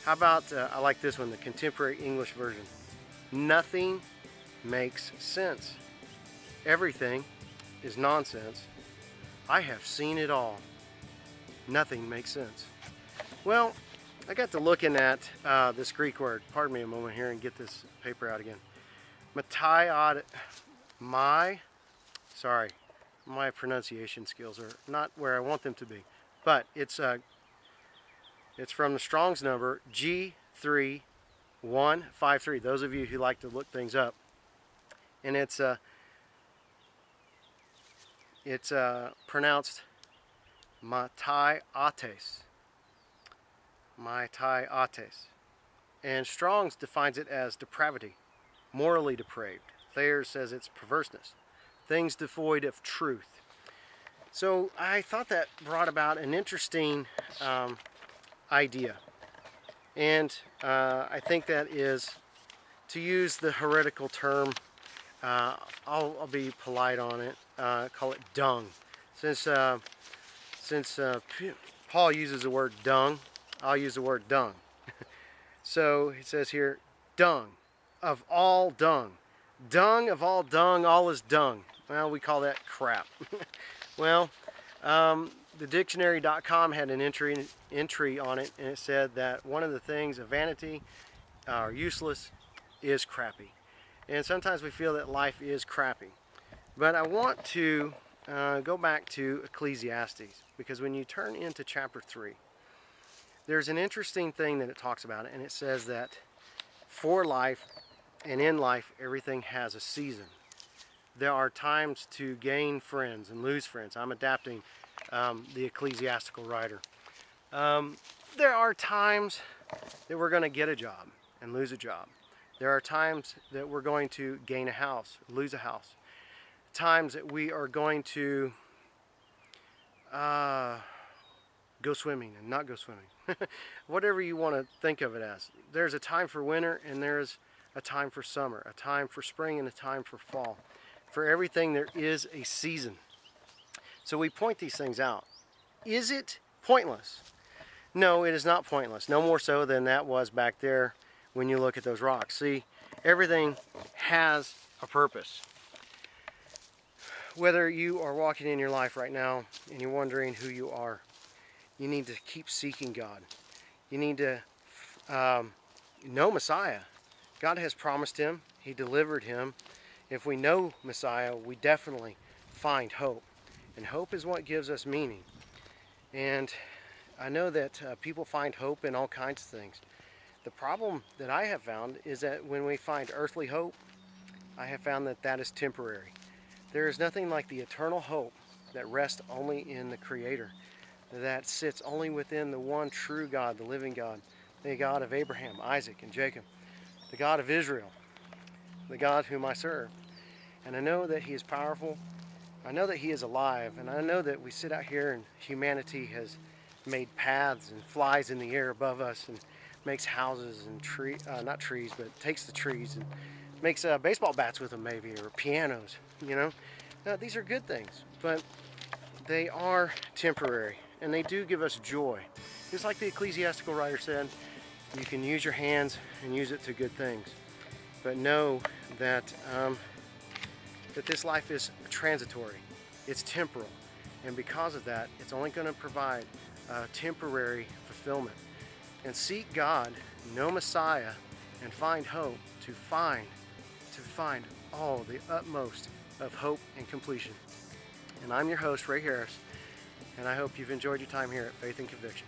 How about, I like this one, the Contemporary English Version. Nothing makes sense. Everything is nonsense. I have seen it all. Nothing makes sense. Well, I got to looking at this Greek word. Pardon me a moment here and get this paper out again. My pronunciation skills are not where I want them to be. But it's from the Strong's number G3153. Those of you who like to look things up. And it's pronounced mataiates. Mataiates. And Strong's defines it as depravity, morally depraved. Thayer's says it's perverseness, things devoid of truth. So I thought that brought about an interesting idea. And I think that is, to use the heretical term, I'll be polite on it, call it dung. Since Paul uses the word dung, I'll use the word dung. So it says here, dung of all dung. Dung of all dung, all is dung. Well, we call that crap. Well, the dictionary.com had an entry on it, and it said that one of the things of vanity or useless is crappy. And sometimes we feel that life is crappy. But I want to go back to Ecclesiastes, because when you turn into chapter 3, there's an interesting thing that it talks about, and it says that for life and in life, everything has a season. There are times to gain friends and lose friends. I'm adapting the ecclesiastical writer. There are times that we're going to get a job and lose a job. There are times that we're going to gain a house, lose a house. Times that we are going to go swimming and not go swimming. Whatever you want to think of it as. There's a time for winter and there's a time for summer, a time for spring and a time for fall. For everything there is a season. So we point these things out. Is it pointless? No, it is not pointless. No more so than that was back there when you look at those rocks. See, everything has a purpose. Whether you are walking in your life right now and you're wondering who you are, you need to keep seeking God. You need to know Messiah. God has promised him. He delivered him. If we know Messiah, we definitely find hope. And hope is what gives us meaning. And I know that people find hope in all kinds of things. The problem that I have found is that when we find earthly hope, I have found that that is temporary. There is nothing like the eternal hope that rests only in the Creator, that sits only within the one true God, the living God, the God of Abraham, Isaac, and Jacob, the God of Israel, the God whom I serve. And I know that he is powerful. I know that he is alive. And I know that we sit out here and humanity has made paths and flies in the air above us and makes houses and not trees, but takes the trees and makes baseball bats with them maybe, or pianos, you know. Now, these are good things, but they are temporary and they do give us joy. Just like the ecclesiastical writer said, you can use your hands and use it to good things. But know that that this life is transitory, it's temporal, and because of that, it's only going to provide temporary fulfillment. And seek God, know Messiah, and find hope to find all the utmost of hope and completion. And I'm your host, Ray Harris, and I hope you've enjoyed your time here at Faith and Conviction.